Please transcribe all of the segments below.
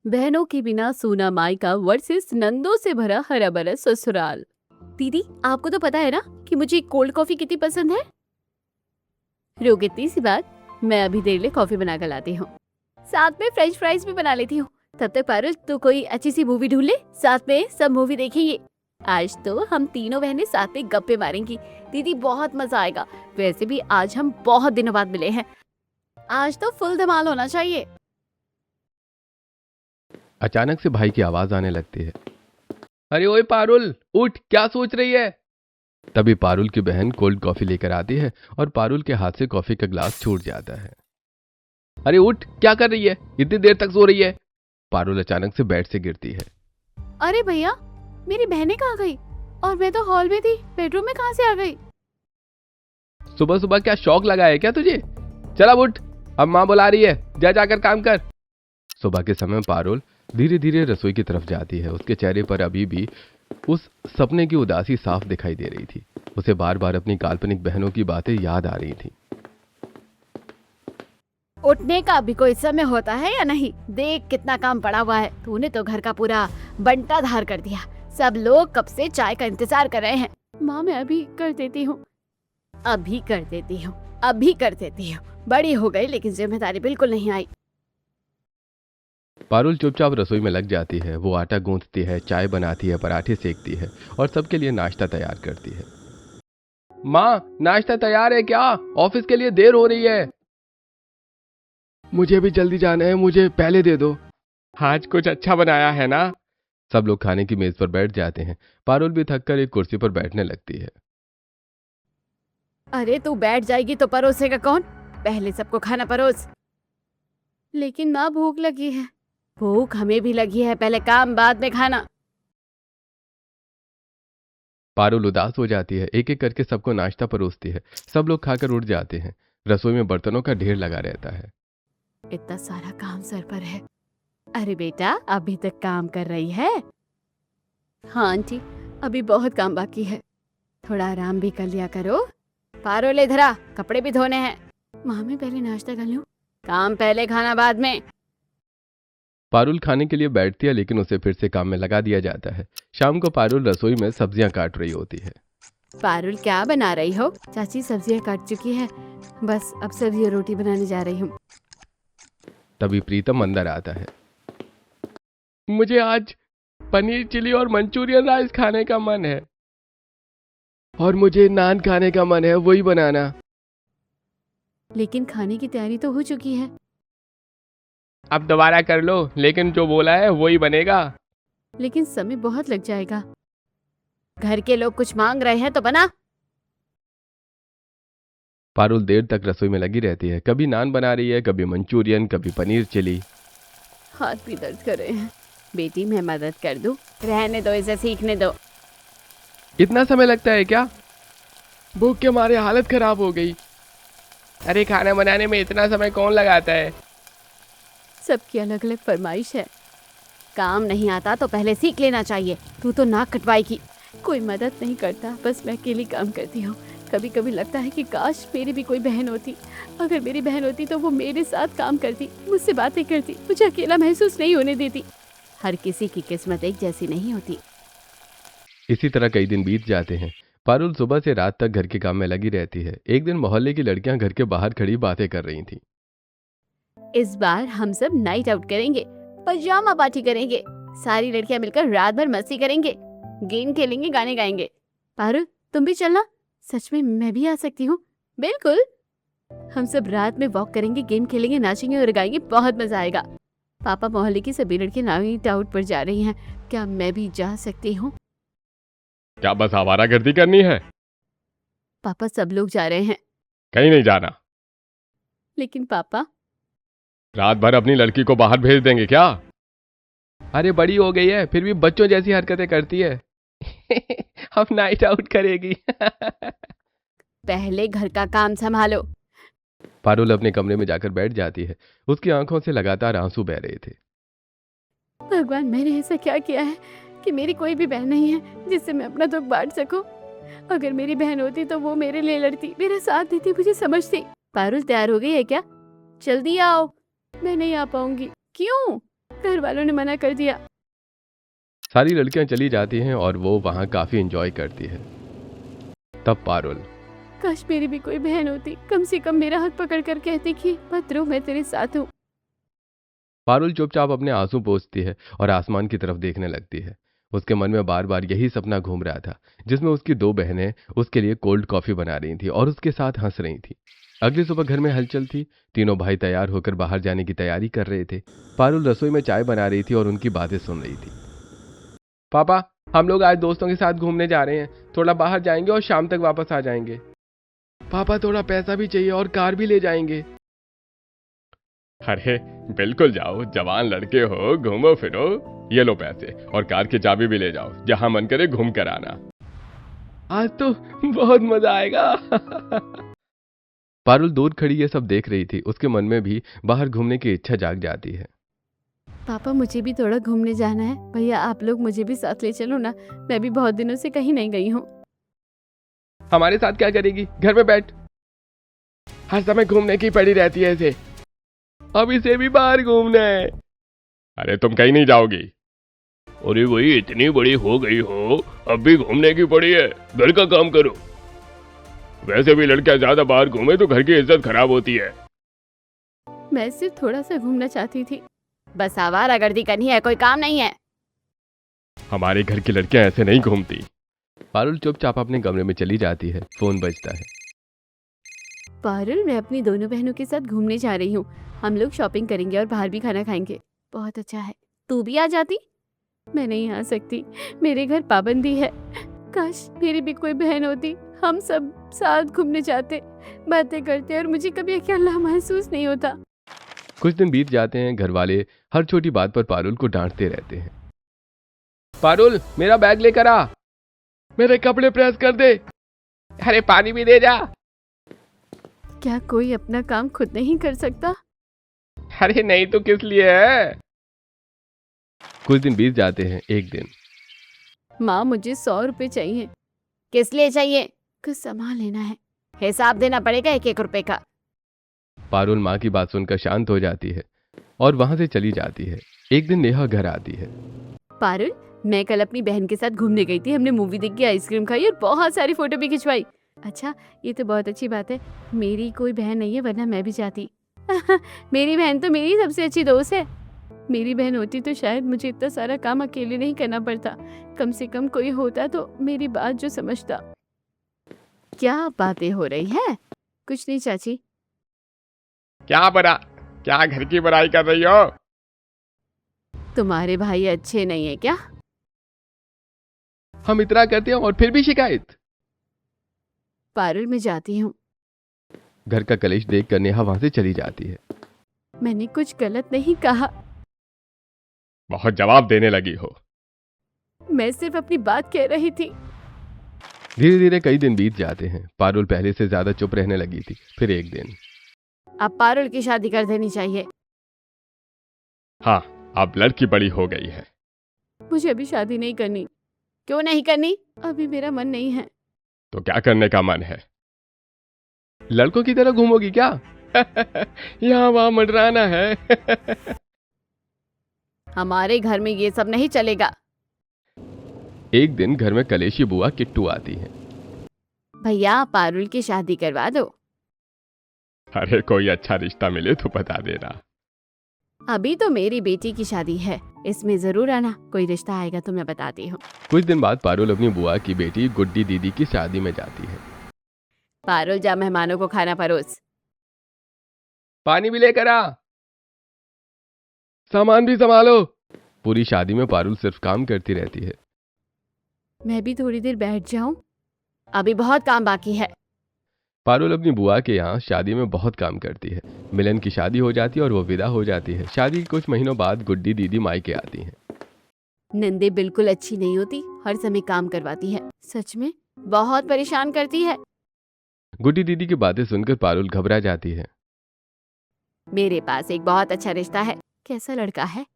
बहनों के बिना सूना मायका वर्सेस नंदों से भरा हरा भरा ससुराल। दीदी, आपको तो पता है ना कि मुझे कोल्ड कॉफी कितनी पसंद है। रोक, इतनी सी बात, मैं अभी देर ले कॉफी बना कर लाती हूँ। साथ में फ्रेंच फ्राइज भी बना लेती हूँ। तब तक पारुल तू कोई अच्छी सी मूवी ढूंढ ले, साथ में सब मूवी देखेंगे। आज तो हम तीनों बहनें साथ में गप्पे मारेंगी। दीदी, बहुत मजा आएगा। वैसे भी आज हम बहुत दिनों बाद मिले हैं। आज तो फुल धमाल होना चाहिए। अचानक से भाई की आवाज आने लगती है। अरे ओए पारुल, उठ, क्या सोच रही है? तभी पारुल की बहन कोल्ड कॉफी लेकर आती है और पारुल के हाथ से कॉफी का ग्लास छूट जाता है। अरे उठ, क्या कर रही है? इतनी देर तक सो रही है? पारुल अचानक से बेड से गिरती है। अरे भैया, मेरी बहनें कहाँ गई? और मैं तो हॉल में थी, बेडरूम में कहाँ से आ गई? सुबह सुबह क्या शौक लगा है क्या तुझे? चल अब उठ, अब माँ बुला रही है, जा जाकर काम कर। सुबह के समय पारुल धीरे धीरे रसोई की तरफ जाती है। उसके चेहरे पर अभी भी उस सपने की उदासी साफ दिखाई दे रही थी। उसे बार बार अपनी काल्पनिक बहनों की बातें याद आ रही थी। उठने का भी कोई समय होता है या नहीं? देख कितना काम पड़ा हुआ है। तूने तो घर का पूरा बंटा धार कर दिया। सब लोग कब से चाय का इंतजार कर रहे हैं। माँ, मैं अभी कर देती हूँ, अभी कर देती हूँ, अभी कर देती हूँ। बड़ी हो गई लेकिन जिम्मेदारी बिल्कुल नहीं आई। पारुल चुपचाप रसोई में लग जाती है। वो आटा गूंथती है, चाय बनाती है, पराठे सेकती है और सबके लिए नाश्ता तैयार करती है। माँ, नाश्ता तैयार है क्या? ऑफिस के लिए देर हो रही है। मुझे भी जल्दी जाना है, मुझे पहले दे दो। आज कुछ अच्छा बनाया है ना? सब लोग खाने की मेज पर बैठ जाते हैं। पारुल भी थककर एक कुर्सी पर बैठने लगती है। अरे तू बैठ जाएगी तो परोसेगा कौन? पहले सबको खाना परोस। लेकिन माँ, भूख लगी है। भूख हमें भी लगी है, पहले काम बाद में खाना। पारुल उदास हो जाती है। एक एक करके सबको नाश्ता परोसती है। सब लोग खाकर उठ जाते हैं। रसोई में बर्तनों का ढेर लगा रहता है। इतना सारा काम सर पर है। अरे बेटा, अभी तक काम कर रही है? हाँ आंटी, अभी बहुत काम बाकी है। थोड़ा आराम भी कर लिया करो। पारुल, इधर आ, कपड़े भी धोने हैं। माँ, मैं पहले नाश्ता कर लूं? काम पहले, खाना बाद में। पारुल खाने के लिए बैठती है लेकिन उसे फिर से काम में लगा दिया जाता है। शाम को पारुल रसोई में सब्जियां काट रही होती है। पारुल, क्या बना रही हो? चाची सब्जियां काट चुकी है, बस अब सब्जी और रोटी बनाने जा रही हूँ। तभी प्रीतम अंदर आता है। मुझे आज पनीर चिली और मंचूरियन राइस खाने का मन है और मुझे नान खाने का मन है, वही बनाना। लेकिन खाने की तैयारी तो हो चुकी है। अब दोबारा कर लो, लेकिन जो बोला है वही बनेगा। लेकिन समय बहुत लग जाएगा। घर के लोग कुछ मांग रहे हैं तो बना। पारुल देर तक रसोई में लगी रहती है। कभी नान बना रही है, कभी मंचूरियन, कभी पनीर चिली। हाथ भी दर्द कर रहे हैं। बेटी, मैं मदद कर दूं? रहने दो, इसे सीखने दो। इतना समय लगता है क्या? भूख के मारे हालत खराब हो गई। अरे खाना बनाने में इतना समय कौन लगाता है? सबकी अलग अलग फरमाइश है। काम नहीं आता तो पहले सीख लेना चाहिए। तू तो नाक कटवाएगी। कोई मदद नहीं करता, बस मैं अकेली काम करती हूँ। कभी कभी लगता है कि काश मेरी भी कोई बहन होती। अगर मेरी बहन होती तो वो मेरे साथ काम करती, मुझसे बातें करती, मुझे अकेला महसूस नहीं होने देती। हर किसी की किस्मत एक जैसी नहीं होती। इसी तरह कई दिन बीत जाते हैं। पारुल सुबह से रात तक घर के काम में लगी रहती है। एक दिन मोहल्ले की लड़कियां घर के बाहर खड़ी बातें कर रही थीं। इस बार हम सब नाइट आउट करेंगे, पजामा पार्टी करेंगे। सारी लड़कियां मिलकर रात भर मस्ती करेंगे, गेम खेलेंगे, गाने गाएंगे। पारुल, तुम भी चलना? सच में मैं भी आ सकती हूँ? बिल्कुल। हम सब रात में वॉक करेंगे, गेम खेलेंगे, नाचेंगे और गाएंगे। बहुत मजा आएगा। पापा, मोहल्ले की सभी लड़कियां नाइट आउट पर जा रही हैं, क्या मैं भी जा सकती हूँ? क्या बस आवारागर्दी करनी है? पापा, सब लोग जा रहे हैं। कहीं नहीं जाना। लेकिन पापा। रात भर अपनी लड़की को बाहर भेज देंगे क्या? अरे बड़ी हो गई है, फिर भी बच्चों जैसी हरकतें करती है। अब नाइट आउट करेगी। पहले घर का काम संभालो। पारुल अपने कमरे में जाकर बैठ जाती है। उसकी आंखों से लगातार आंसू बह रहे थे। भगवान, मैंने ऐसा क्या किया है कि मेरी कोई भी बहन नहीं है जिससे मैं अपना दुख बांट सकूं? अगर मेरी बहन होती तो वो मेरे लिए लड़ती, मेरा साथ देती, मुझे समझती। पारुल, तैयार हो गई है क्या? जल्दी आओ। मैं नहीं आ पाऊंगी। क्यों? घर वालों ने मना कर दिया। सारी लड़कियां चली जाती हैं और वो वहां काफी एंजॉय करती है। तब पारुल, काश मेरी भी कोई बहन होती, कम से कम मेरा हाथ पकड़ कर कहती कि मत रो, मैं तेरे साथ हूँ। पारुल चुपचाप अपने आंसू पोंछती है और आसमान की तरफ देखने लगती है। उसके मन में बार बार यही सपना घूम रहा था, जिसमें उसकी दो बहनें उसके लिए कोल्ड कॉफी बना रही थी और उसके साथ हंस रही थी। अगली सुबह घर में हलचल थी। तीनों भाई तैयार होकर बाहर जाने की तैयारी कर रहे थे। पारुल रसोई में चाय बना रही थी और उनकी बातें सुन रही थी। पापा, हम लोग आज दोस्तों के साथ घूमने जा रहे हैं। थोड़ा बाहर जाएंगे और शाम तक वापस आ जाएंगे। पापा, थोड़ा पैसा भी चाहिए और कार भी ले जाएंगे। अरे बिल्कुल जाओ, जवान लड़के हो, घूमो फिरो। ये लो पैसे और कार की चाबी भी ले जाओ, जहां मन करे घूम कर आना। आज तो बहुत मजा आएगा। पारुल दूर खड़ी ये सब देख रही थी। उसके मन में भी बाहर घूमने की इच्छा जाग जाती है। पापा, मुझे भी थोड़ा घूमने जाना है। भैया, आप लोग मुझे भी साथ ले चलो ना, मैं भी बहुत दिनों से कहीं नहीं गई हूँ। हमारे साथ क्या करेगी? घर में बैठ, हर समय घूमने की पड़ी रहती है इसे। अब इसे भी बाहर घूमना है। अरे तुम कहीं नहीं जाओगी। अरे वही, इतनी बड़ी हो गई हो, अब भी घूमने की पड़ी है। घर का काम करो। वैसे भी लड़कियां ज्यादा बाहर घूमे तो घर की इज्जत खराब होती है। मैं सिर्फ थोड़ा सा घूमना चाहती थी, बस आवारागर्दी करनी है, कोई काम नहीं है। हमारे घर की लड़कियां ऐसे नहीं घूमती। पारुल चुपचाप अपने कमरे में चली जाती है। फोन बजता है। पारुल, मैं अपनी दोनों बहनों के साथ घूमने जा रही हूँ। हम लोग शॉपिंग करेंगे और बाहर भी खाना खाएंगे। बहुत अच्छा है, तू भी आ जाती। मैं नहीं आ सकती, मेरे घर पाबंदी है। काश मेरी भी कोई बहन होती, हम सब साथ घूमने जाते, बातें करते और मुझे कभी अकेला महसूस नहीं होता। कुछ दिन बीत जाते हैं। घर वाले हर छोटी बात पर पारुल को डांटते रहते हैं। पारुल, मेरा बैग लेकर आ। मेरे कपड़े प्रेस कर दे। अरे पानी भी दे जा। क्या कोई अपना काम खुद नहीं कर सकता? अरे नहीं तो किस लिए है? कुछ दिन बीत जाते हैं। एक दिन, माँ, मुझे 100 रुपए चाहिए। किस लिए चाहिए? कुछ सामान लेना है, हिसाब देना पड़ेगा 1-1 रुपए का। पारुल माँ की बात सुनकर शांत हो जाती है और वहां से चली जाती है। एक दिन नेहा घर आती है। पारुल, मैं कल अपनी बहन के साथ घूमने गई थी। हमने मूवी देख के आइसक्रीम खाई और बहुत सारी फोटो भी खिंचवाई। अच्छा, ये तो बहुत अच्छी बात है। मेरी कोई बहन नहीं है, वरना मैं भी जाती। मेरी बहन तो मेरी सबसे अच्छी दोस्त है। मेरी बहन होती तो शायद मुझे इतना सारा काम अकेले नहीं करना पड़ता। कम से कम कोई होता तो मेरी बात जो समझता। क्या बातें हो रही है? कुछ नहीं चाची। क्या घर की बुराई कर रही हो? तुम्हारे भाई अच्छे नहीं है क्या? हम इतना करते हैं और फिर भी शिकायत। पारुल, मैं जाती हूँ। घर का कलेश देखकर नेहा वहां से चली जाती है। मैंने कुछ गलत नहीं कहा। बहुत जवाब देने लगी हो। मैं सिर्फ अपनी बात कह रही थी। धीरे धीरे कई दिन बीत जाते हैं। पारुल पहले से ज्यादा चुप रहने लगी थी। फिर एक दिन, अब पारुल की शादी कर देनी चाहिए। हाँ, अब लड़की बड़ी हो गई है। मुझे अभी शादी नहीं करनी। क्यों नहीं करनी? अभी मेरा मन नहीं है। तो क्या करने का मन है? लड़कों की तरह घूमोगी क्या? यहाँ वहां मंडराना है। हमारे घर में ये सब नहीं चलेगा। एक दिन घर में कलेशी बुआ किट्टू आती है। भैया, पारुल की शादी करवा दो। अरे कोई अच्छा रिश्ता मिले तो बता देना। अभी तो मेरी बेटी की शादी है, इसमें जरूर आना। कोई रिश्ता आएगा तो मैं बताती हूँ। कुछ दिन बाद पारुल अपनी बुआ की बेटी गुड्डी दीदी की शादी में जाती है। पारुल, जा मेहमानों को खाना परोस। पानी भी लेकर आ। सामान भी संभालो। पूरी शादी में पारुल सिर्फ काम करती रहती है। मैं भी थोड़ी देर बैठ जाऊं? अभी बहुत काम बाकी है। पारुल अपनी बुआ के यहाँ शादी में बहुत काम करती है। मिलन की शादी हो जाती है और वो विदा हो जाती है। शादी के कुछ महीनों बाद गुड्डी दीदी मायके आती हैं। नंदे बिल्कुल अच्छी नहीं होती, हर समय काम करवाती है। सच में बहुत परेशान करती है। गुड्डी दीदी की बातें सुनकर पारुल घबरा जाती है। मेरे पास एक बहुत अच्छा रिश्ता है। कैसा लड़का है?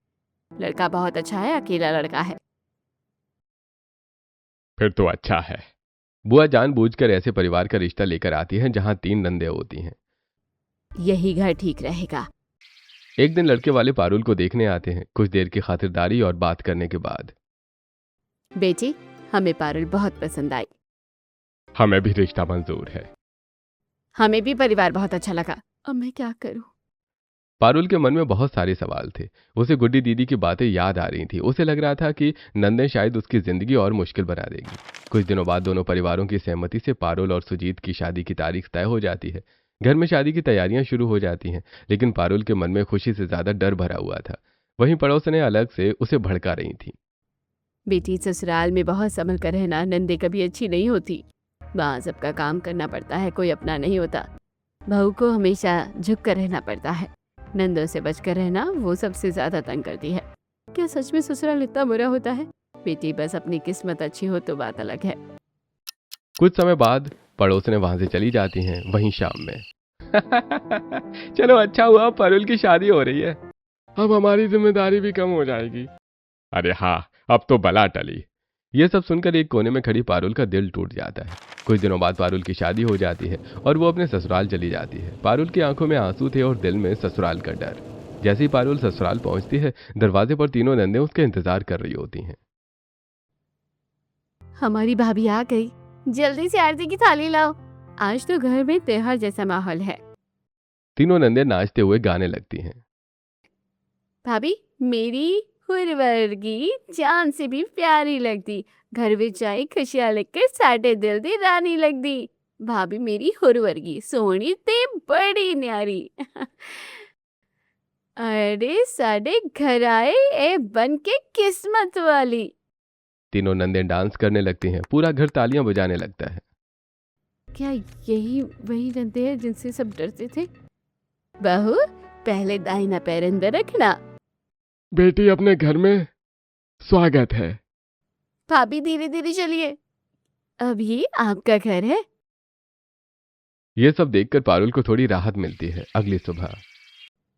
लड़का बहुत अच्छा है, अकेला लड़का है। फिर तो अच्छा है। बुआ जानबूझकर ऐसे परिवार का रिश्ता लेकर आती हैं जहां 3 नंदे होती हैं। यही घर ठीक रहेगा। एक दिन लड़के वाले पारुल को देखने आते हैं, कुछ देर की खातिरदारी और बात करने के बाद। बेटी, हमें पारुल बहुत पसंद आई। हमें भी रिश्ता मंजूर है। हमें भी परिवार बहुत अच्छा लगा। अब मैं क्या करूं? पारुल के मन में बहुत सारे सवाल थे। उसे गुड्डी दीदी की बातें याद आ रही थी। उसे लग रहा था कि नंदन शायद उसकी जिंदगी और मुश्किल बना देगी। कुछ दिनों बाद दोनों परिवारों की सहमति से पारुल और सुजीत की शादी की तारीख तय हो जाती है। घर में शादी की तैयारियां शुरू हो जाती हैं, लेकिन पारुल के मन में खुशी से ज्यादा डर भरा हुआ था। वहीं पड़ोसनें अलग से उसे भड़का रही थी। बेटी, ससुराल में बहुत संभल कर रहना नंदे कभी अच्छी नहीं होती। वहाँ सबका काम करना पड़ता है, कोई अपना नहीं होता। बहू को हमेशा झुक कर रहना पड़ता है। नंदों से बचकर रहना वो सबसे ज्यादा तंग करती है। क्या सच में ससुराल इतना बुरा होता है? बेटी, बस अपनी किस्मत अच्छी हो तो बात अलग है। कुछ समय बाद पड़ोसनें वहां से चली जाती हैं। वहीं शाम में चलो अच्छा हुआ पारुल की शादी हो रही है, अब हमारी जिम्मेदारी भी कम हो जाएगी। अरे हाँ, अब तो बला टली। ये सब सुनकर एक कोने में खड़ी पारुल का दिल टूट जाता है। कुछ दिनों बाद पारुल की शादी हो जाती है और वो अपने ससुराल चली जाती है। पारुल की आंखों में आंसू थे और दिल में ससुराल का डर। जैसे ही पारुल ससुराल पहुंचती है, दरवाजे पर तीनों नंदे उसके इंतजार कर रही होती हैं। हमारी भाभी आ गई। जल्दी से आरती की थाली लाओ। आज तो घर में त्योहार जैसा माहौल है। तीनों नंदे नाचते हुए गाने लगती हैं। भाभी, मेरी हुरवर्गी जान से भी प्यारी लगदी, घर विच आई खुशियां लेकर साडे दिल दी रानी लगदी। भाभी मेरी हुरवर्गी सोहनी ते बड़ी न्यारी। अरे साडे घर आए ए बन के किस्मत वाली। तीनों नंदे डांस करने लगती हैं। पूरा घर तालियां बजाने लगता है। क्या यही वही नंदे हैं जिनसे सब डरते थे? बहू, पहले दाहिना पैर अंदर रखना। बेटी, अपने घर में स्वागत है। भाभी धीरे धीरे चलिए, अब ये आपका घर है। ये सब देखकर पारुल को थोड़ी राहत मिलती है। अगली सुबह।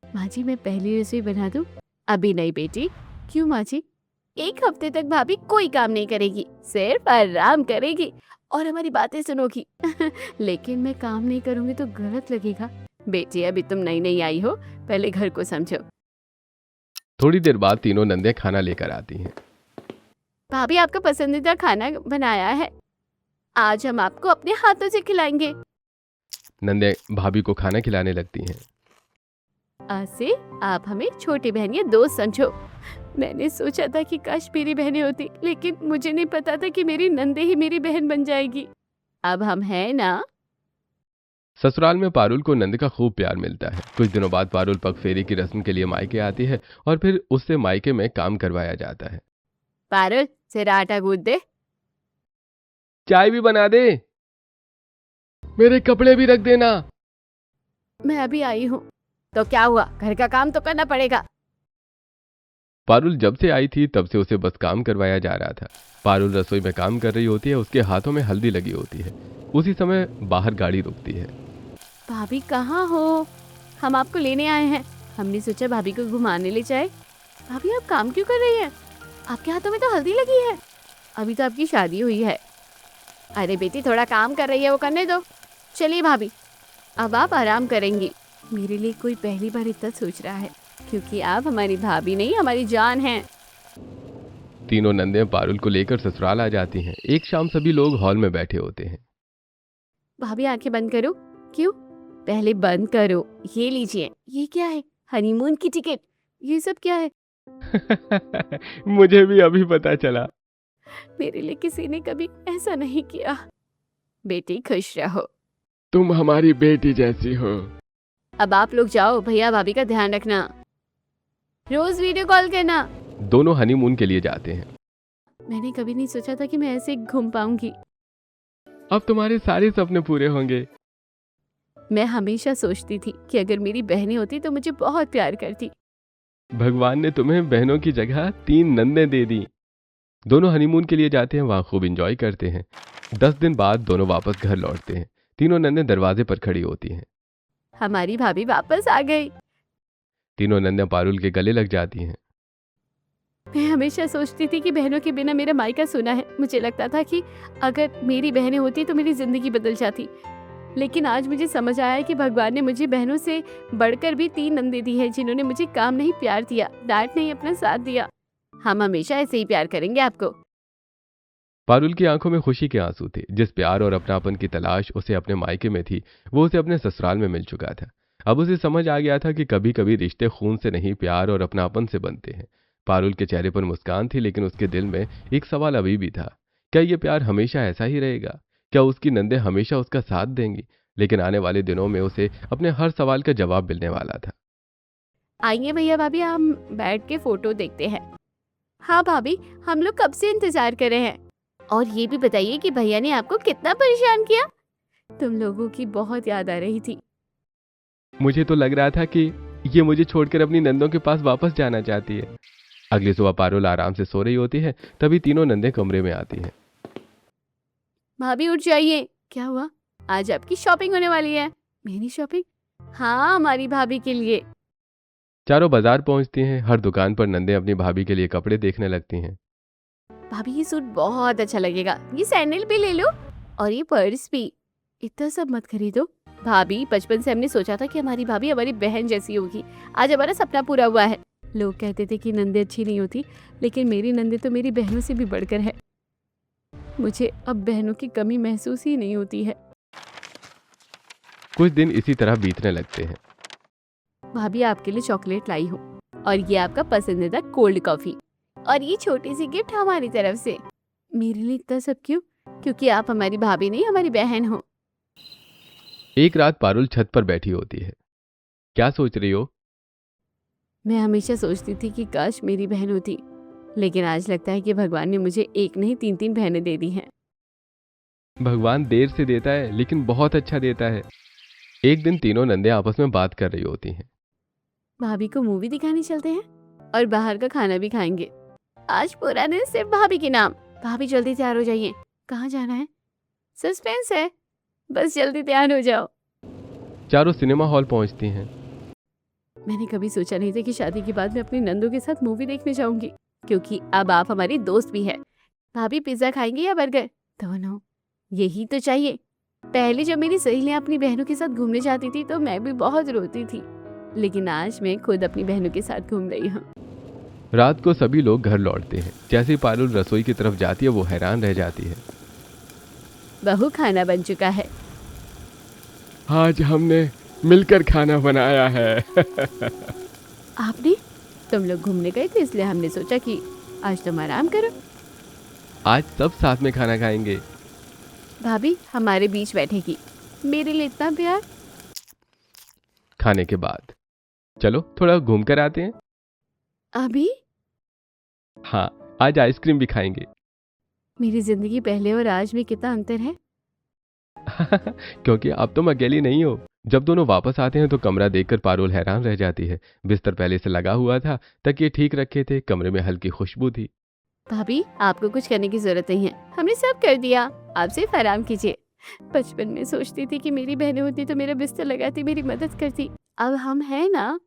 माँ जी, मैं पहली रसोई बना दूं? अभी नहीं बेटी। क्यों माँ जी? एक हफ्ते तक भाभी कोई काम नहीं करेगी, सिर्फ आराम करेगी और हमारी बातें सुनोगी। लेकिन मैं काम नहीं करूंगी तो गलत लगेगा। बेटी, अभी तुम नई नई आई हो, पहले घर को समझो। थोड़ी देर बाद तीनों नंदे खाना लेकर आती हैं। भाभी, आपका पसंदीदा खाना बनाया है, आज हम आपको अपने हाथों से खिलाएंगे। नंदे भाभी को खाना खिलाने लगती हैं। आज से आप हमें छोटी बहन या दोस्त समझो। मैंने सोचा था कि काश मेरी बहनें होती, लेकिन मुझे नहीं पता था कि मेरी नंदे ही मेरी बहन बन जाएगी। अब हम हैं ना? ससुराल में पारुल को नंद का खूब प्यार मिलता है। कुछ दिनों बाद पारुल पग फेरी की रस्म के लिए मायके आती है और फिर उससे मायके में काम करवाया जाता है। पारुल, जरा आटा गूंथ दे। चाय भी बना दे। मेरे कपड़े भी रख देना। मैं अभी आई हूँ। तो क्या हुआ, घर का काम तो करना पड़ेगा। पारुल जब से आई थी तब से उसे बस काम करवाया जा रहा था। पारुल रसोई में काम कर रही होती है, उसके हाथों में हल्दी लगी होती है। उसी समय बाहर गाड़ी रुकती है। भाभी कहाँ हो? हम आपको लेने आए हैं। हमने सोचा भाभी को घुमाने ले जाए। भाभी, आप काम क्यों कर रही हैं? आपके हाथों में तो हल्दी लगी है। अभी तो आपकी शादी हुई है। अरे बेटी, थोड़ा काम कर रही है, वो करने दो। चलिए भाभी, अब आप आराम करेंगी। मेरे लिए कोई पहली बार इतना सोच रहा है, क्योंकि आप हमारी भाभी नहीं, हमारी जान हैं। तीनों नंदे पारुल को लेकर ससुराल आ जाती हैं। एक शाम सभी लोग हॉल में बैठे होते हैं। भाभी, आंखें बंद करो। क्यों? पहले बंद करो। ये लीजिए। ये क्या है? हनीमून की टिकट। ये सब क्या है? मुझे भी अभी पता चला। मेरे लिए किसी ने कभी ऐसा नहीं किया। बेटी, खुश रहो। तुम हमारी बेटी जैसी हो। अब आप लोग जाओ, भैया भाभी का ध्यान रखना। रोज वीडियो कॉल करना। दोनों हनीमून के लिए जाते हैं। मैंने कभी नहीं सोचा था कि मैं ऐसे घूम पाऊंगी। अब तुम्हारे सारे सपने पूरे होंगे। मैं हमेशा सोचती थी कि अगर मेरी बहनें होती तो मुझे बहुत प्यार करती। भगवान ने तुम्हें बहनों की जगह 3 नंदे दे दी। दोनों हनीमून के लिए जाते हैं, वहां खूब एंजॉय करते हैं। 10 दिन बाद दोनों वापस घर लौटते हैं। तीनों नंदे दरवाजे पर खड़ी होती हैं। हमारी भाभी वापस आ गई। तीनों नंदे पारुल के गले लग जाती हैं। मैं हमेशा सोचती थी कि बहनों के बिना मेरा मायका सूना है। मुझे लगता था कि अगर मेरी बहनें होती तो मेरी जिंदगी बदल जाती। लेकिन आज मुझे समझ आया कि भगवान ने मुझे बहनों से बढ़कर भी 3 नंदे दी है, जिन्होंने मुझे काम नहीं प्यार दिया, डांट नहीं अपना साथ दिया। हम हमेशा ऐसे ही प्यार करेंगे आपको। पारुल की आंखों में खुशी के आंसू थे। जिस प्यार और अपनापन की तलाश उसे अपने मायके में थी, वो उसे अपने ससुराल में मिल चुका था। अब उसे समझ आ गया था कि कभी कभी रिश्ते खून से नहीं, प्यार और अपनापन से बनते हैं। पारुल के चेहरे पर मुस्कान थी, लेकिन उसके दिल में एक सवाल अभी भी था। क्या ये प्यार हमेशा ऐसा ही रहेगा? क्या उसकी नंदे हमेशा उसका साथ देंगी? लेकिन आने वाले दिनों में उसे अपने हर सवाल का जवाब मिलने वाला था। आइए भैया भाभी, हम बैठ के फोटो देखते हैं। हाँ भाभी, हम लोग कब से इंतजार कर रहे हैं। और ये भी बताइए कि भैया ने आपको कितना परेशान किया। तुम लोगों की बहुत याद आ रही थी। मुझे तो लग रहा था कि ये मुझे छोड़कर अपनी नंदों के पास वापस जाना चाहती है। अगली सुबह पारुल आराम से सो रही होती है, तभी तीनों नंदे कमरे में आती हैं। भाभी उठ जाइए। क्या हुआ? आज आपकी शॉपिंग होने वाली है। मेरी शॉपिंग? हाँ, हमारी भाभी के लिए। चारों बाजार पहुंचती हैं। हर दुकान पर नंदे अपनी भाभी के लिए कपड़े देखने लगती हैं। भाभी ये सूट बहुत अच्छा लगेगा, ये सैंडल भी ले लो और ये पर्स भी। इतना सब मत खरीदो भाभी, बचपन से हमने सोचा था कि हमारी भाभी हमारी बहन जैसी होगी। आज हमारा सपना पूरा हुआ है। लोग कहते थे कि नंदे अच्छी नहीं होती, लेकिन मेरी नंदे तो मेरी बहनों से भी बढ़कर है। मुझे अब बहनों की कमी महसूस ही नहीं होती है। कुछ दिन इसी तरह बीतने लगते हैं। भाभी आपके लिए चॉकलेट लाई हूँ, और ये आपका पसंदीदा कोल्ड कॉफी, और ये छोटी सी गिफ्ट हमारी तरफ से। मेरे लिए इतना सब क्यों? क्योंकि आप हमारी भाभी नहीं, हमारी बहन हो। एक रात पारुल छत पर बैठी होती है। क्या सोच रही हो? मैं हमेशा सोचती थी कि काश मेरी बहन होती, लेकिन आज लगता है कि भगवान ने मुझे एक नहीं 3-3 बहनें दे दी हैं। भगवान देर से देता है, लेकिन बहुत अच्छा देता है। एक दिन तीनों नंदे आपस में बात कर रही होती हैं। भाभी को मूवी दिखाने चलते हैं और बाहर का खाना भी खाएंगे। आज पूरा दिन सिर्फ भाभी के नाम। भाभी जल्दी तैयार हो जाइए। कहाँ जाना है? सस्पेंस है, बस जल्दी तैयार हो जाओ। चारों सिनेमा हॉल पहुंचती हैं। मैंने कभी सोचा नहीं था कि शादी के बाद मैं अपनी नंदों के साथ मूवी देखने जाऊंगी, क्योंकि अब आप हमारी दोस्त भी है। भाभी पिज्जा खाएंगे या बर्गर? दोनों। यही तो चाहिए। पहले जब मेरी सहेलियां अपनी बहनों के साथ घूमने जाती थी तो मैं भी बहुत रोती थी, लेकिन आज मैं खुद अपनी बहनों के साथ घूम रही हूँ। रात को सभी लोग घर लौटते हैं। जैसे ही पारुल रसोई की तरफ जाती है, वो हैरान रह जाती है। बहू, खाना बन चुका है। आज हमने मिलकर खाना बनाया है। आपने? तुम लोग घूमने गए थे, इसलिए हमने सोचा कि आज तुम आराम करो। आज सब साथ में खाना खाएंगे। भाभी हमारे बीच बैठेगी। मेरे लिए इतना प्यार। खाने के बाद चलो थोड़ा घूम कर आते हैं। अभी? हाँ, आज आइसक्रीम भी खाएंगे। मेरी जिंदगी पहले और आज में कितना अंतर है। क्योंकि अब तुम अकेली नहीं हो। जब दोनों वापस आते हैं तो कमरा देखकर पारुल हैरान रह जाती है। बिस्तर पहले से लगा हुआ था, तकिए ठीक रखे थे, कमरे में हल्की खुशबू थी। भाभी आपको कुछ करने की जरूरत नहीं है, हमने सब कर दिया। आप सिर्फ आराम कीजिए। बचपन में सोचती थी कि मेरी बहनें होती तो मेरा बिस्तर लगाती, मेरी मदद करती। अब हम हैं ना।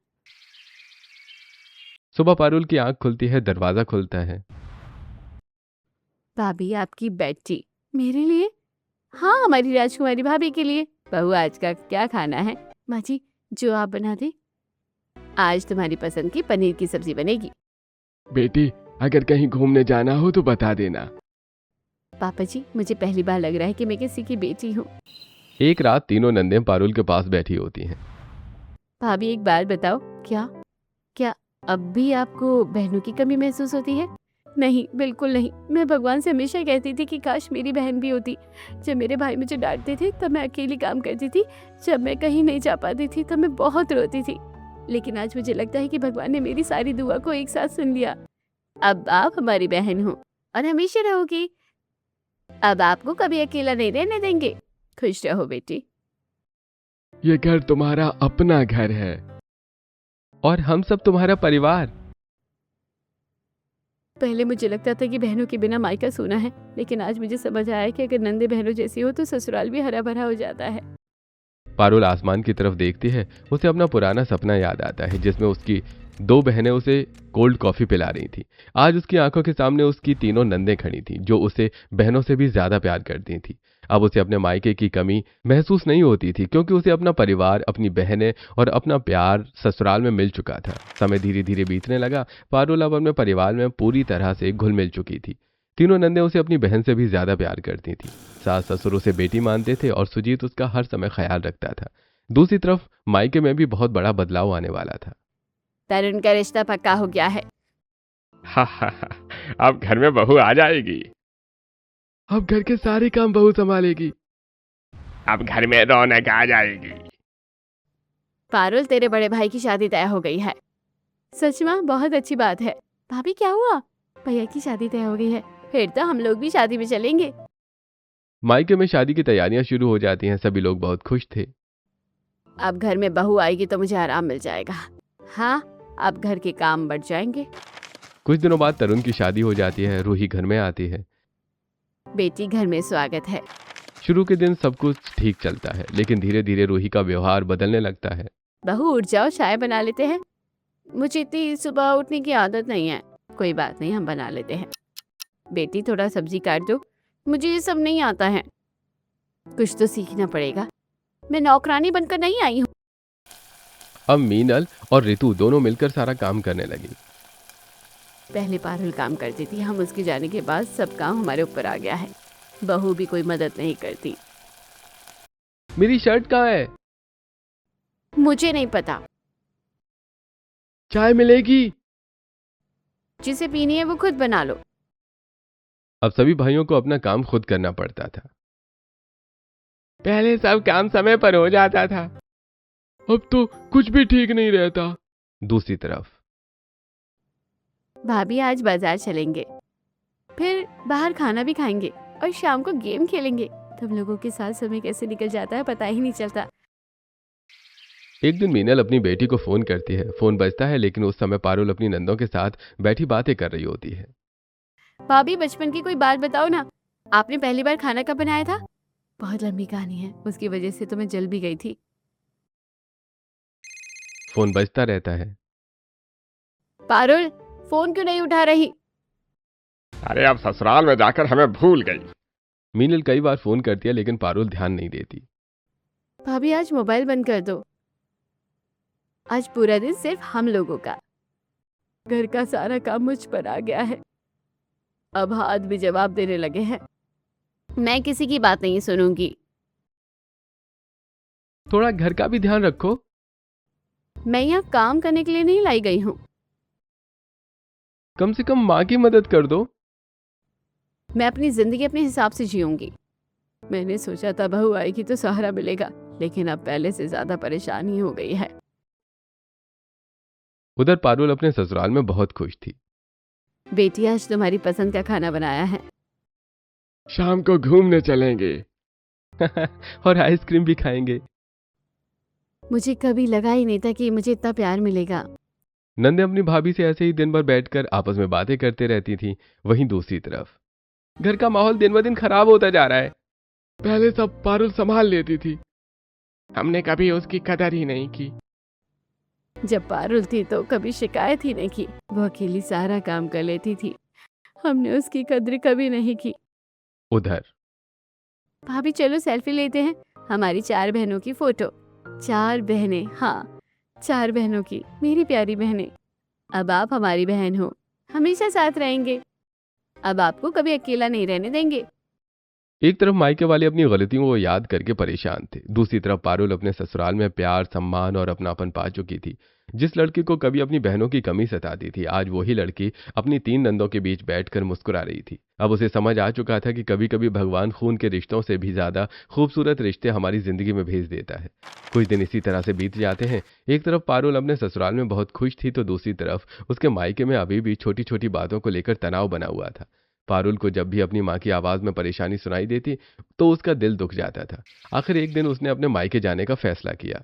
सुबह पारुल की आंख खुलती है, दरवाजा खुलता है। भाभी आपकी बेटी मेरे लिए? हाँ, हमारी राजकुमारी भाभी के लिए। बहू, आज का क्या खाना है? माँ जी, जो आप बना दे। आज तुम्हारी पसंद की पनीर की सब्जी बनेगी। बेटी, अगर कहीं घूमने जाना हो तो बता देना। पापा जी, मुझे पहली बार लग रहा है कि मैं किसी की बेटी हूँ। एक रात तीनों नंदे पारुल के पास बैठी होती हैं। भाभी एक बात बताओ, क्या क्या अब भी आपको बहनों की कमी महसूस होती है? नहीं, बिल्कुल नहीं। मैं भगवान से हमेशा कहती थी कि काश मेरी बहन भी होती। जब मेरे भाई मुझे डांटते थे तब मैं अकेली काम करती थी। जब मैं कहीं नहीं जा पाती थी तब मैं बहुत रोती थी। लेकिन आज मुझे लगता है कि भगवान ने मेरी सारी दुआ को एक साथ सुन लिया। अब आप हमारी बहन हो और हमेशा रहोगी। अब आपको कभी अकेला नहीं रहने देंगे। खुश रहो बेटी। ये घर तुम्हारा अपना घर है और हम सब तुम्हारा परिवार। पहले मुझे लगता था कि बहनों के बिना मायका सूना है, लेकिन आज मुझे समझ आया कि अगर नंदे बहनों जैसी हो तो ससुराल भी हरा भरा हो जाता है। पारुल आसमान की तरफ देखती है। उसे अपना पुराना सपना याद आता है, जिसमें उसकी दो बहनें उसे कोल्ड कॉफी पिला रही थी। आज उसकी आंखों के सामने उसकी तीनों नंदें खड़ी थीं, जो उसे बहनों से भी ज्यादा प्यार करती थीं। अब उसे अपने मायके की कमी महसूस नहीं होती थी, क्योंकि उसे अपना परिवार, अपनी बहनें और अपना प्यार ससुराल में मिल चुका था। समय धीरे धीरे बीतने लगा। पारुल अब अपने परिवार में पूरी तरह से घुल मिल चुकी थी। तीनों नंदें उसे अपनी बहन से भी ज्यादा प्यार करती थीं। सास ससुर उसे बेटी मानते थे और सुजीत उसका हर समय ख्याल रखता था। दूसरी तरफ मायके में भी बहुत बड़ा बदलाव आने वाला था। तरुण का रिश्ता पक्का हो गया है। अब घर में बहू आ जाएगी। अब घर के सारे काम बहू संभालेगी। अब घर में रौनक आ जाएगी। पारुल, तेरे बड़े भाई की शादी तय हो गई है। सच में बहुत अच्छी बात है। भाभी, क्या हुआ? भैया की शादी तय हो गई है, फिर तो हम लोग भी शादी में चलेंगे। मायके में शादी की तैयारियां शुरू हो जाती हैं। सभी लोग बहुत खुश थे। अब घर में बहू आएगी तो मुझे आराम मिल जाएगा। हाँ, अब घर के काम बढ़ जाएंगे। कुछ दिनों बाद तरुण की शादी हो जाती है। रूही घर में आती है। बेटी, घर में स्वागत है। शुरू के दिन सब कुछ ठीक चलता है, लेकिन धीरे धीरे रूही का व्यवहार बदलने लगता है। बहू, उठ जाओ, चाय बना लेते हैं। मुझे इतनी सुबह उठने की आदत नहीं है। कोई बात नहीं, हम बना लेते हैं। बेटी, थोड़ा सब्जी काट दो, मुझे ये सब नहीं आता है। कुछ तो सीखना पड़ेगा, मैं नौकरानी बनकर नहीं आई हूँ। अब मीनल और रितु दोनों मिलकर सारा काम करने लगी। पहले पारुल काम करती थी, हम उसके जाने के बाद सब काम हमारे ऊपर आ गया है। बहू भी कोई मदद नहीं करती। मेरी शर्ट कहाँ है? मुझे नहीं पता। चाय मिलेगी? जिसे पीनी है वो खुद बना लो। अब सभी भाइयों को अपना काम खुद करना पड़ता था। पहले सब काम समय पर हो जाता था, अब तो कुछ भी ठीक नहीं रहता। दूसरी तरफ भाभी, आज बाजार चलेंगे, फिर बाहर खाना भी खाएंगे और शाम को गेम खेलेंगे। तुम लोगों के साथ समय कैसे निकल जाता है पता ही नहीं चलता। एक दिन मीनल अपनी बेटी को फोन करती है। फोन बजता है, लेकिन उस समय पारुल अपनी नंदों के साथ बैठी बातें कर रही होती है। भाभी, बचपन की कोई बात बताओ ना। आपने पहली बार खाना कब बनाया था? बहुत लंबी कहानी है, उसकी वजह से तो मैं जल भी गई थी। फोन बजता रहता है। पारुल, फोन क्यों नहीं उठा रही? अरे अब ससुराल में जाकर हमें भूल गई। मीनल कई बार फोन करती है, लेकिन पारुल ध्यान नहीं देती। भाभी, आज मोबाइल बंद कर दो। आज पूरा दिन सिर्फ हम लोगों का। घर का सारा काम मुझ पर आ गया है। अब हाथ भी जवाब देने लगे हैं। मैं किसी की बात नहीं सुनूंगी। थोड़ा घर का भी ध्यान रखो। मैं यहाँ काम करने के लिए नहीं लाई गई हूँ। कम से कम माँ की मदद कर दो। मैं अपनी जिंदगी अपने हिसाब से जीऊंगी। मैंने सोचा था बहू आएगी तो सहारा मिलेगा, लेकिन अब पहले से ज्यादा परेशानी हो गई है। उधर पारुल अपने ससुराल में बहुत खुश थी। बेटी, आज तुम्हारी पसंद का खाना बनाया है। शाम को घूमने चलेंगे और आइसक्रीम भी खाएंगे। मुझे कभी लगा ही नहीं था कि मुझे इतना प्यार मिलेगा। नंदे अपनी भाभी से ऐसे ही दिन भर बैठकर आपस में बातें करते रहती थीं। वहीं दूसरी तरफ घर का माहौल दिन ब दिन खराब होता जा रहा है। पहले सब पारुल संभाल लेती थी, हमने कभी उसकी कदर ही नहीं की। जब पारुल थी तो कभी शिकायत ही नहीं की। वो अकेली सारा काम कर लेती थी। हमने उसकी कद्र कभी नहीं की। उधर भाभी, चलो सेल्फी लेते हैं। हमारी 4 बहनों की फोटो। 4 बहनें, हाँ 4 बहनों की, मेरी प्यारी बहनें। अब आप हमारी बहन हो, हमेशा साथ रहेंगे। अब आपको कभी अकेला नहीं रहने देंगे। एक तरफ मायके वाले अपनी गलतियों को याद करके परेशान थे। दूसरी तरफ पारुल अपने ससुराल में प्यार, सम्मान और अपनापन पा चुकी थी। जिस लड़की को कभी अपनी बहनों की कमी सताती थी, आज वही लड़की अपनी 3 नंदों के बीच बैठकर मुस्कुरा रही थी। अब उसे समझ आ चुका था कि कभी कभी भगवान खून के रिश्तों से भी ज्यादा खूबसूरत रिश्ते हमारी जिंदगी में भेज देता है। कुछ दिन इसी तरह से बीत जाते हैं। एक तरफ पारुल अपने ससुराल में बहुत खुश थी, तो दूसरी तरफ उसके मायके में अभी भी छोटी छोटी बातों को लेकर तनाव बना हुआ था। पारुल को जब भी अपनी माँ की आवाज में परेशानी सुनाई देती तो उसका दिल दुख जाता था। आखिर एक दिन उसने अपने मायके जाने का फैसला किया।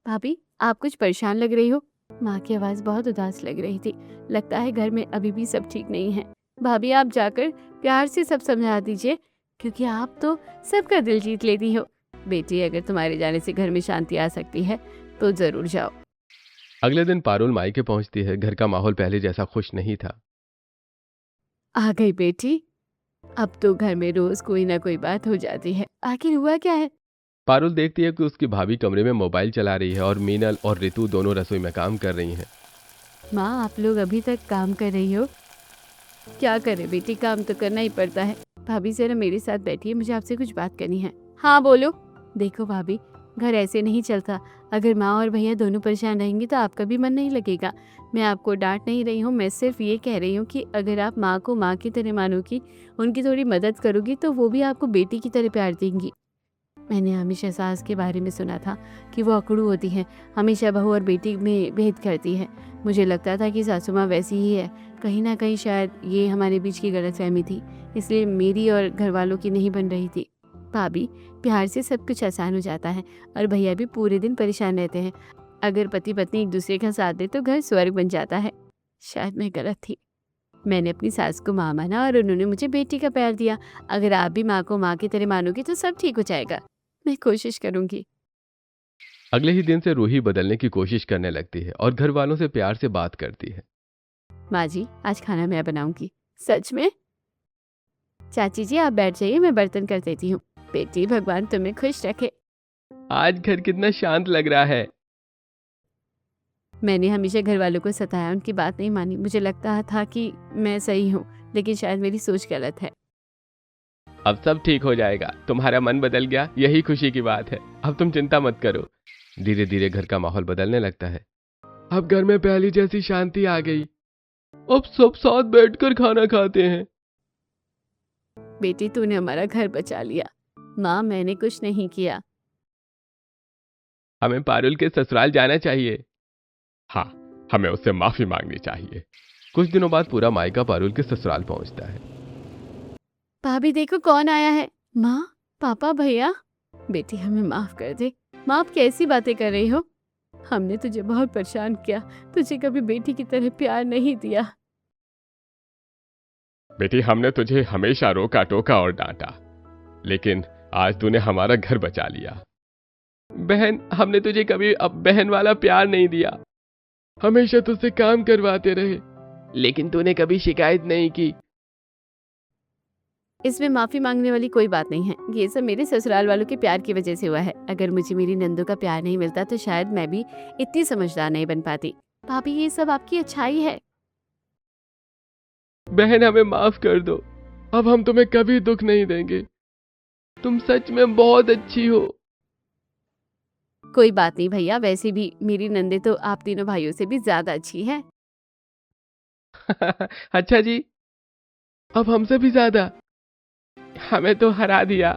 भाभी, आप कुछ परेशान लग रही हो। माँ की आवाज बहुत उदास लग रही थी। लगता है घर में अभी भी सब ठीक नहीं है। भाभी, आप जाकर प्यार से सब समझा दीजिए, क्योंकि आप तो सबका दिल जीत लेती हो। बेटी, अगर तुम्हारे जाने से घर में शांति आ सकती है तो जरूर जाओ। अगले दिन पारुल मायके पहुंचती है। घर का माहौल पहले जैसा खुश नहीं था। आ गई बेटी। अब तो घर में रोज कोई ना कोई बात हो जाती है। आखिर हुआ क्या है? पारुल देखती है कि उसकी भाभी कमरे में मोबाइल चला रही है और मीनल और रितु दोनों रसोई में काम कर रही हैं। माँ, आप लोग अभी तक काम कर रही हो? क्या करे बेटी, काम तो करना ही पड़ता है। भाभी जरा मेरे साथ बैठिए, मुझे आपसे कुछ बात करनी है। हाँ बोलो। देखो भाभी, घर ऐसे नहीं चलता। अगर माँ और भैया दोनों परेशान रहेंगे तो आपका भी मन नहीं लगेगा। मैं आपको डांट नहीं रही हूँ, मैं सिर्फ ये कह रही हूँ कि अगर आप माँ को माँ की तरह मानोगी, उनकी थोड़ी मदद करोगी, तो वो भी आपको बेटी की तरह प्यार देंगी। मैंने हमेशा सास के बारे में सुना था कि वो अकड़ू होती है, हमेशा बहू और बेटी में भेद करती है। मुझे लगता था कि सासू माँ वैसी ही है। कहीं ना कहीं शायद ये हमारे बीच की गलतफहमी थी, इसलिए मेरी और घर वालों की नहीं बन रही थी। भाभी, प्यार से सब कुछ आसान हो जाता है और भैया भी पूरे दिन परेशान रहते हैं। अगर पति पत्नी एक दूसरे का साथ दे तो घर स्वर्ग बन जाता है। शायद मैं गलत थी। मैंने अपनी सास को माँ माना और उन्होंने मुझे बेटी का प्यार दिया। अगर आप भी माँ को माँ की तरह मानोगी तो सब ठीक हो जाएगा। मैं कोशिश करूंगी। अगले ही दिन से रूही बदलने की कोशिश करने लगती है और घर वालों से प्यार से बात करती है। माँ जी, आज खाना मैं बनाऊंगी। सच में? चाची जी आप बैठ जाइए, मैं बर्तन कर देती हूँ। बेटी, भगवान तुम्हें खुश रखे। आज घर कितना शांत लग रहा है। मैंने हमेशा घर वालों को सताया, उनकी बात नहीं मानी। मुझे लगता था कि मैं सही हूँ, लेकिन शायद मेरी सोच गलत है। अब सब ठीक हो जाएगा। तुम्हारा मन बदल गया, यही खुशी की बात है। अब तुम चिंता मत करो। धीरे धीरे घर का माहौल बदलने लगता है। अब घर में पहली जैसी शांति आ गई। अब सब साथ बैठकर खाना खाते हैं। बेटी, तूने हमारा घर बचा लिया। माँ, मैंने कुछ नहीं किया। हमें पारुल के ससुराल जाना चाहिए। हाँ, हमें उससे माफी मांगनी चाहिए। कुछ दिनों बाद पूरा मायका पारुल के ससुराल पहुंचता है। भाभी देखो कौन आया है। माँ, पापा, भैया। बेटी, हमें माफ कर दे। माँ, आप कैसी बातें कर रही हो? हमने तुझे बहुत परेशान किया, तुझे कभी बेटी की तरह प्यार नहीं दिया। बेटी, हमने तुझे हमेशा रोका टोका और डांटा, लेकिन आज तूने हमारा घर बचा लिया। बहन, हमने तुझे कभी अब बहन वाला प्यार नहीं दिया। हमेशा तुझसे काम करवाते रहे, लेकिन तूने कभी शिकायत नहीं की। इसमें माफी मांगने वाली कोई बात नहीं है। ये सब मेरे ससुराल वालों के प्यार की वजह से हुआ है। अगर मुझे मेरी नंदों का प्यार नहीं मिलता तो शायद मैं भी इतनी समझदार नहीं बन पाती। भाभी, ये सब आपकी अच्छाई है। बहन, हमें माफ कर दो। अब हम तुम्हें कभी दुख नहीं देंगे। तुम सच में बहुत अच्छी हो। कोई बात नहीं भैया, वैसे भी मेरी नंदे तो आप तीनों भाइयों से भी ज्यादा अच्छी है। अच्छा जी, अब हमसे भी ज्यादा। हमें तो हरा दिया।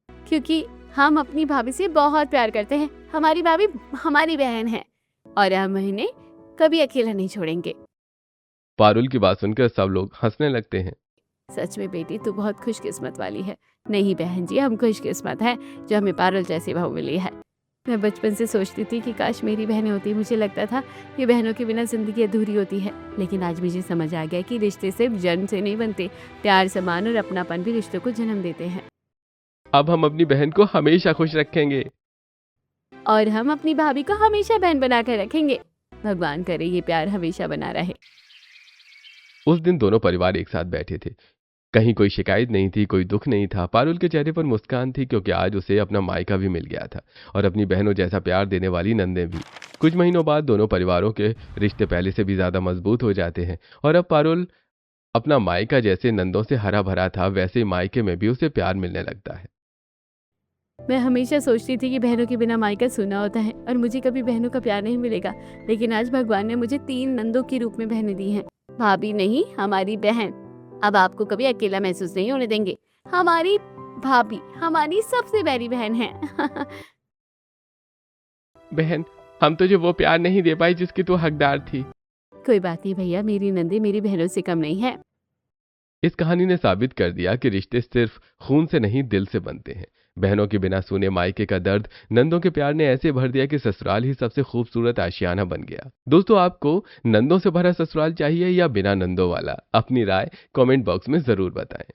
क्योंकि हम अपनी भाभी से बहुत प्यार करते हैं। हमारी भाभी हमारी बहन है और हम इन्हें कभी अकेला नहीं छोड़ेंगे। पारुल की बात सुनकर सब लोग हंसने लगते हैं। सच में बेटी, तू बहुत खुशकिस्मत वाली है। नहीं बहन जी, हम खुशकिस्मत है जो हमें पारुल जैसी बहू मिली है। मैं बचपन से सोचती थी कि काश मेरी बहनें होती। मुझे लगता था कि बहनों के बिना जिंदगी अधूरी होती है, लेकिन आज मुझे समझ आ गया कि रिश्ते सिर्फ जन्म से नहीं बनते, प्यार, सम्मान और अपनापन भी रिश्तों को जन्म देते हैं। अब हम अपनी बहन को हमेशा खुश रखेंगे और हम अपनी भाभी को हमेशा बहन बनाकर रखेंगे। भगवान करे ये प्यार हमेशा बना रहे। उस दिन दोनों परिवार एक साथ बैठे थे। कहीं कोई शिकायत नहीं थी, कोई दुख नहीं था। पारुल के चेहरे पर मुस्कान थी, क्योंकि आज उसे अपना मायका भी मिल गया था और अपनी बहनों जैसा प्यार देने वाली नंदे भी। कुछ महीनों बाद दोनों परिवारों के रिश्ते पहले से भी ज्यादा मजबूत हो जाते हैं और अब पारुल अपना मायका जैसे नंदों से हरा भरा था, वैसे ही मायके में भी उसे प्यार मिलने लगता है। मैं हमेशा सोचती थी कि बहनों के बिना मायका सूना होता है और मुझे कभी बहनों का प्यार नहीं मिलेगा, लेकिन आज भगवान ने मुझे 3 नंदों के रूप में बहनें दी हैं। भाभी नहीं, हमारी बहन। अब आपको कभी अकेला महसूस नहीं होने देंगे। हमारी भाभी हमारी सबसे प्यारी बहन है। बहन, हम तुझे वो प्यार नहीं दे पाई जिसकी तू हकदार थी। कोई बात नहीं भैया, मेरी नंदे मेरी बहनों से कम नहीं है। इस कहानी ने साबित कर दिया कि रिश्ते सिर्फ खून से नहीं, दिल से बनते हैं। बहनों के बिना सूने मायके का दर्द नंदों के प्यार ने ऐसे भर दिया कि ससुराल ही सबसे खूबसूरत आशियाना बन गया। दोस्तों, आपको नंदों से भरा ससुराल चाहिए या बिना नंदों वाला? अपनी राय कमेंट बॉक्स में जरूर बताएं।